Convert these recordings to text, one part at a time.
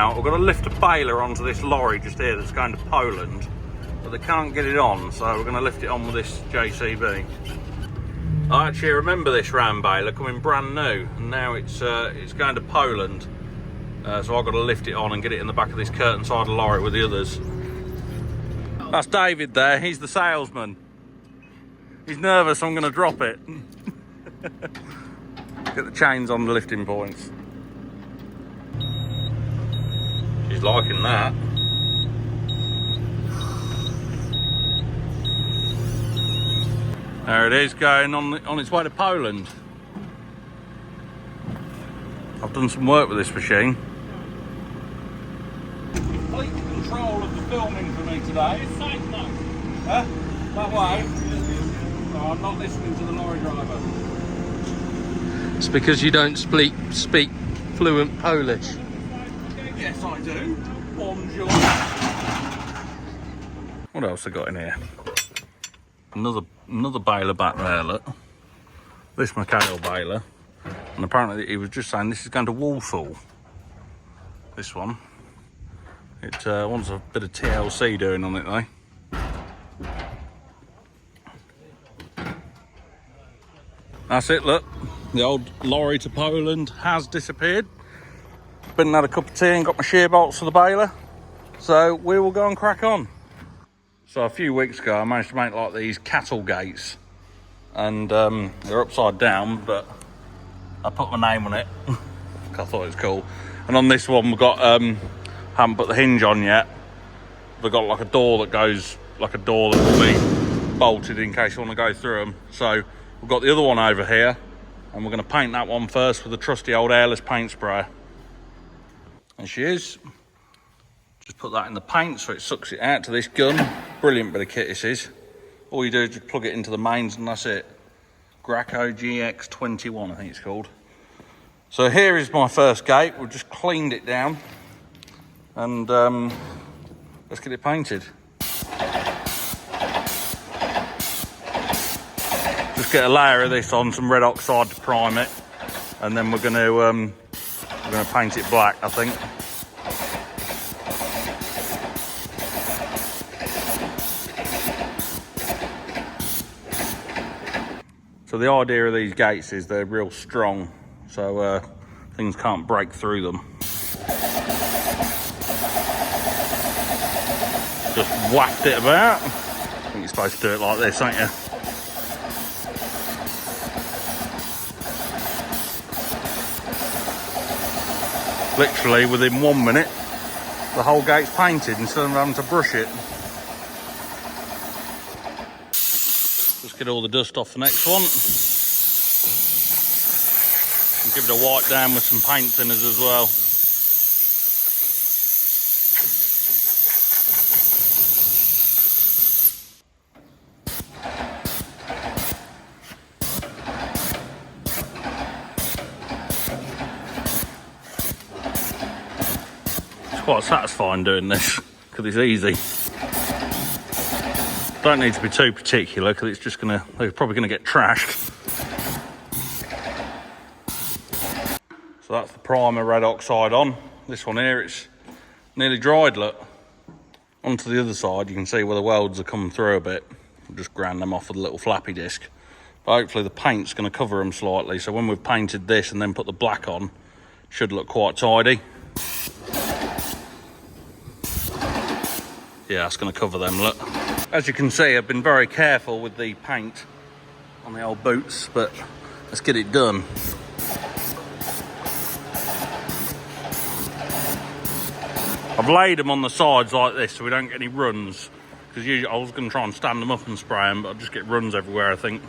out. We've got to lift a baler onto this lorry just here that's going to Poland, but they can't get it on, so we're going to lift it on with this JCB. I actually remember this ram baler coming brand new, and now it's going to Poland, so I've got to lift it on and get it in the back of this curtain side lorry with the others. That's David there, he's the salesman. He's nervous, I'm going to drop it. Get the chains on the lifting points. She's liking that. There it is, going on its way to Poland. I've done some work with this machine. Complete control of the filming for me today. It's safe though. Huh? That way? No, I'm not listening to the lorry driver. It's because you don't speak fluent Polish. Yes, I do. Bonjour. What else I got in here? Another baler back there, look. This McHale baler. And apparently he was just saying this is going to Walsall. This one. It wants a bit of TLC doing on it though. That's it, look. The old lorry to Poland has disappeared. Been and had a cup of tea and got my shear bolts for the baler. So we will go and crack on. So a few weeks ago I managed to make like these cattle gates. And they're upside down, but I put my name on it. I thought it was cool. And on this one we've got, haven't put the hinge on yet. They've got like a door that goes, like a door that will be bolted in case you want to go through them. So we've got the other one over here. And we're going to paint that one first with the trusty old airless paint sprayer. And she is. Just put that in the paint so it sucks it out to this gun. Brilliant bit of kit this is. All you do is just plug it into the mains and that's it. Graco GX21 I think it's called. So here is my first gate. We've just cleaned it down. And let's get it painted. Just get a layer of this on, some red oxide to prime it. And then we're going to paint it black, I think. So the idea of these gates is they're real strong, so things can't break through them. Just whacked it about. I think you're supposed to do it like this, aren't you? Literally within 1 minute, the whole gate's painted instead of having to brush it. Just get all the dust off the next one. And give it a wipe down with some paint thinners as well. It's quite satisfying doing this because it's easy. Don't need to be too particular because it's just they're probably gonna get trashed. So that's the primer red oxide on. This one here, it's nearly dried, look. Onto the other side, you can see where the welds are coming through a bit. I'll just grind them off with a little flappy disc. But hopefully the paint's gonna cover them slightly. So when we've painted this and then put the black on, should look quite tidy. Yeah, that's gonna cover them, look. As you can see, I've been very careful with the paint on the old boots, but let's get it done. I've laid them on the sides like this so we don't get any runs, because usually I was going to try and stand them up and spray them, but I'll just get runs everywhere, I think.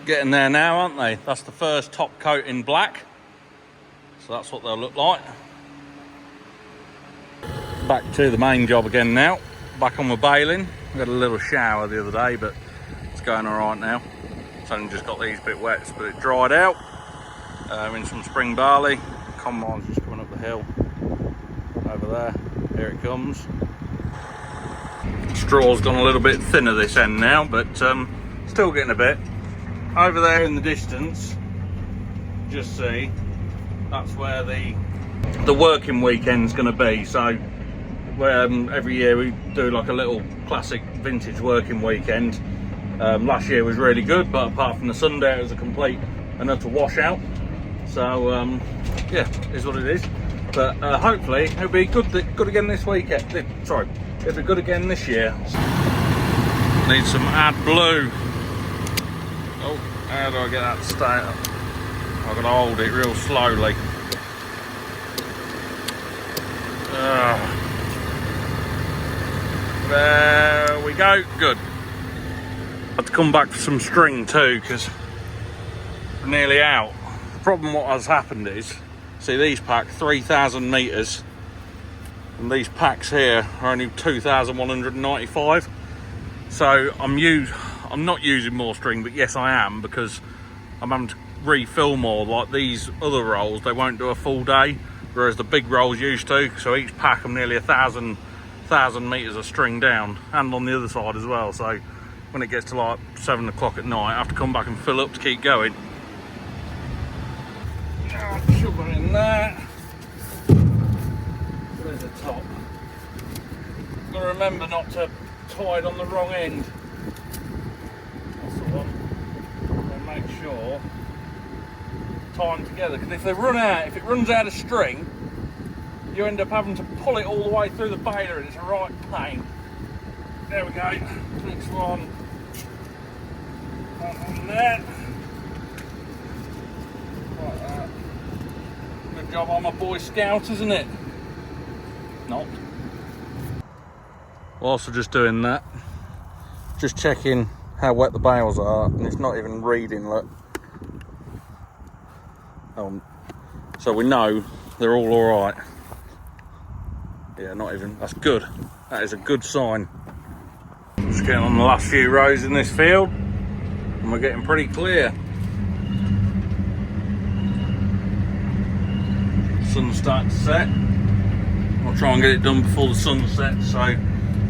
Getting there now, aren't they? That's the first top coat in black. So that's what they'll look like. Back to the main job again now. Back on with baling. We had a little shower the other day, but it's going all right now. It's only just got these bit wet, but it dried out. In some spring barley. Combine's just coming up the hill over there. Here it comes. Straw's gone a little bit thinner this end now, but still getting a bit. Over there in the distance, just see, that's where the working weekend's going to be. So every year we do like a little classic vintage working weekend. Last year was really good, but apart from the Sunday it was a complete and utter washout. So yeah, is what it is. But hopefully it'll be good again this weekend. Sorry, it'll be good again this year. Need some add blue. Oh, how do I get that to stay up? I've got to hold it real slowly. There we go, good. Had to come back for some string too, because we're nearly out. The problem what has happened is, see these packs 3,000 metres, and these packs here are only 2,195. So I'm not using more string, but yes I am, because I'm having to refill more. Like these other rolls, they won't do a full day, whereas the big rolls used to. So each pack I'm nearly 1,000 metres of string down, and on the other side as well. So when it gets to like 7 o'clock at night, I have to come back and fill up to keep going. Shove it in there. There's the top. Got to remember not to tie it on the wrong end. That's the one. And make sure tie them together, because if it runs out of string, you end up having to pull it all the way through the baler, and it's a right pain. There we go. Next one. That one there. Like that. Good job on my Boy Scout, isn't it? Not. Also just doing that. Just checking how wet the bales are, and it's not even reading, look. So we know they're all alright. Yeah, not even, that's good. That is a good sign. Just getting on the last few rows in this field, and we're getting pretty clear. Sun's starting to set. I'll try and get it done before the sun sets, so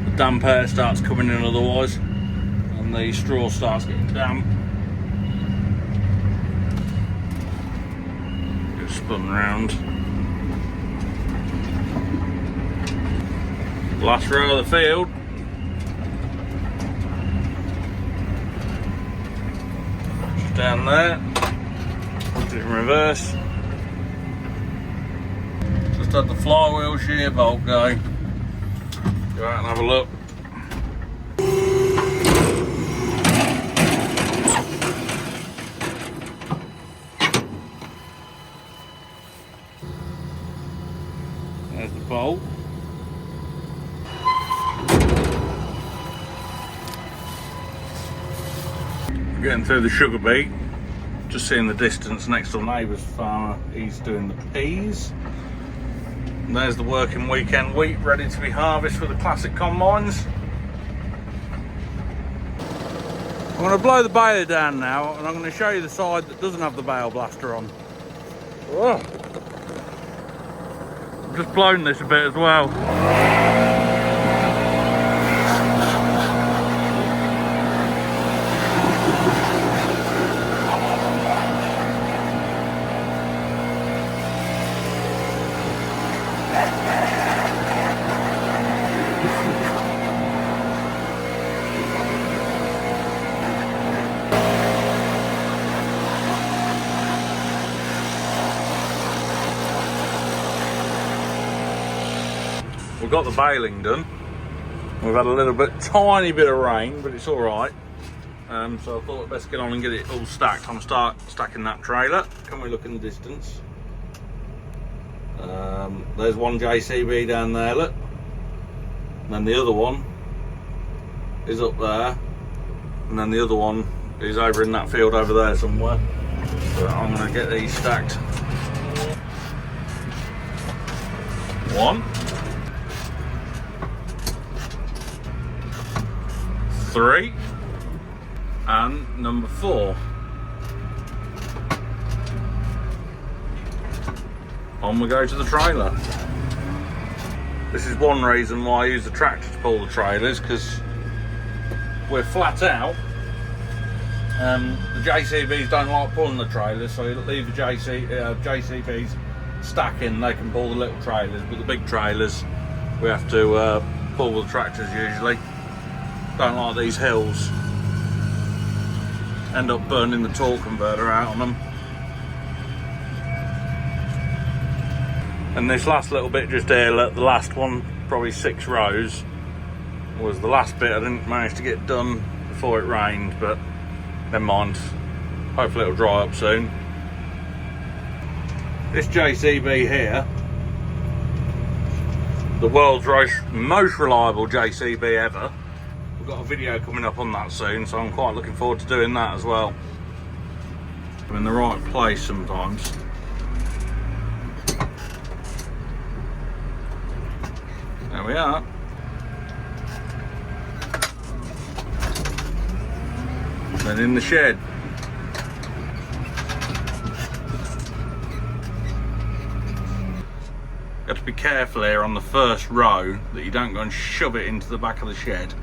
the damp air starts coming in otherwise, and the straw starts getting damp. Get spun round. Last row of the field. Just down there. Put it in reverse. Just had the flywheel shear bolt go. Go out and have a look. There's the bolt. Getting through the sugar beet, just seeing the distance next door neighbour's farmer, he's doing the peas. And there's the working weekend wheat ready to be harvested with the classic combines. I'm going to blow the baler down now, and I'm going to show you the side that doesn't have the bale blaster on. Whoa. I've just blown this a bit as well. We've got the baling done. We've had a little tiny bit of rain, but it's all right. So I thought I'd best get on and get it all stacked. I'm stacking that trailer. Can we look in the distance? There's one JCB down there, look. And then the other one is up there. And then the other one is over in that field over there somewhere. So I'm going to get these stacked. 1, 3, and number 4. On we go to the trailer. This is one reason why I use the tractor to pull the trailers, because we're flat out. The JCBs don't like pulling the trailers, so you leave the JCBs stacking, they can pull the little trailers, but the big trailers we have to pull the tractors usually. Don't like these hills. End up burning the torque converter out on them. And this last little bit just here, look, the last one, probably 6 rows, was the last bit I didn't manage to get done before it rained, but never mind. Hopefully it'll dry up soon. This JCB here, the world's most reliable JCB ever. We've got a video coming up on that soon, so I'm quite looking forward to doing that as well. I'm in the right place sometimes. There we are. Then in the shed. Got to be careful here on the first row that you don't go and shove it into the back of the shed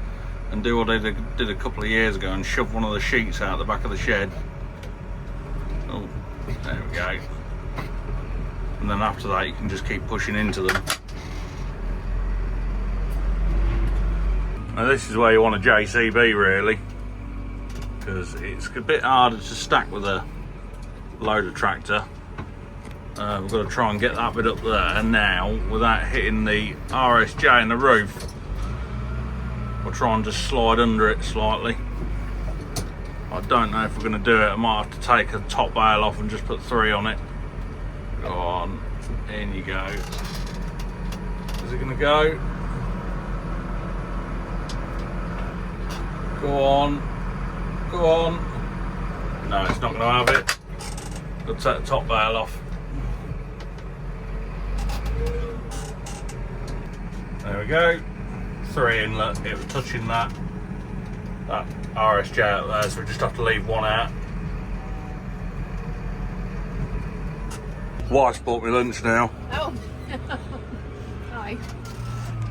and do what I did a couple of years ago and shove one of the sheets out the back of the shed. Oh, there we go. And then after that you can just keep pushing into them. Now this is where you want a JCB really, because it's a bit harder to stack with a loader tractor. We've got to try and get that bit up there now without hitting the RSJ in the roof. We'll try and just slide under it slightly. I don't know if we're going to do it. I might have to take a top bale off and just put 3 on it. Go on, in you go. Is it going to go? Go on, go on. No, it's not going to have it. Got to take the top bale off. There we go. 3 in, look, it was touching that RSJ out there, so we just have to leave 1 out. Wife's bought me lunch now. Oh, hi.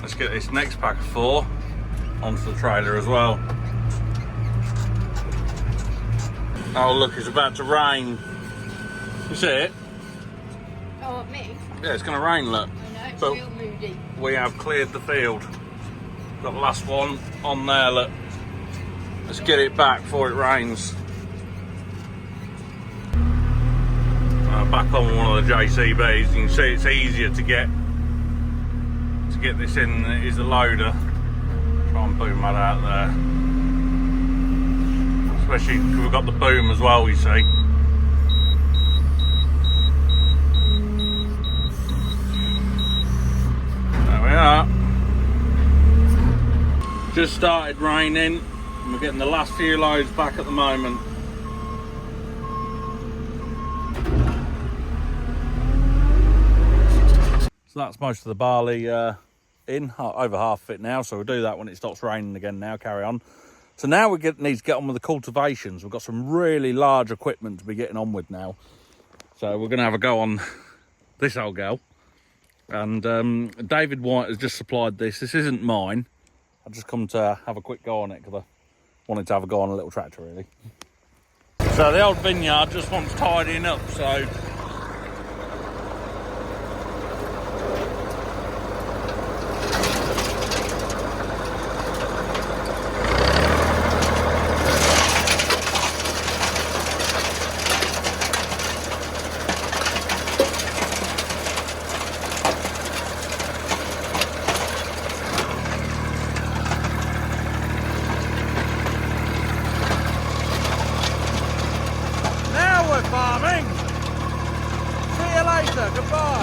Let's get this next pack of 4 onto the trailer as well. Oh look, it's about to rain. You see it? Oh, at me? Yeah, it's going to rain, look. I know, it's But real moody. we have cleared the field. Got the last one on there, look. Let's get it back before it rains. Back on one of the JCBs. You can see it's easier to get this in than it is a loader. Try and boom that out there. Especially because we've got the boom as well, you see. There we are. Just started raining and we're getting the last few loads back at the moment. So that's most of the barley in, over half of it now, so we'll do that when it stops raining again now, carry on. So now we need to get on with the cultivations. We've got some really large equipment to be getting on with now. So we're going to have a go on this old girl. And David White has just supplied this. This isn't mine. I've just come to have a quick go on it because I wanted to have a go on a little tractor really. So the old vineyard just wants tidying up, so farming. See you later. Goodbye.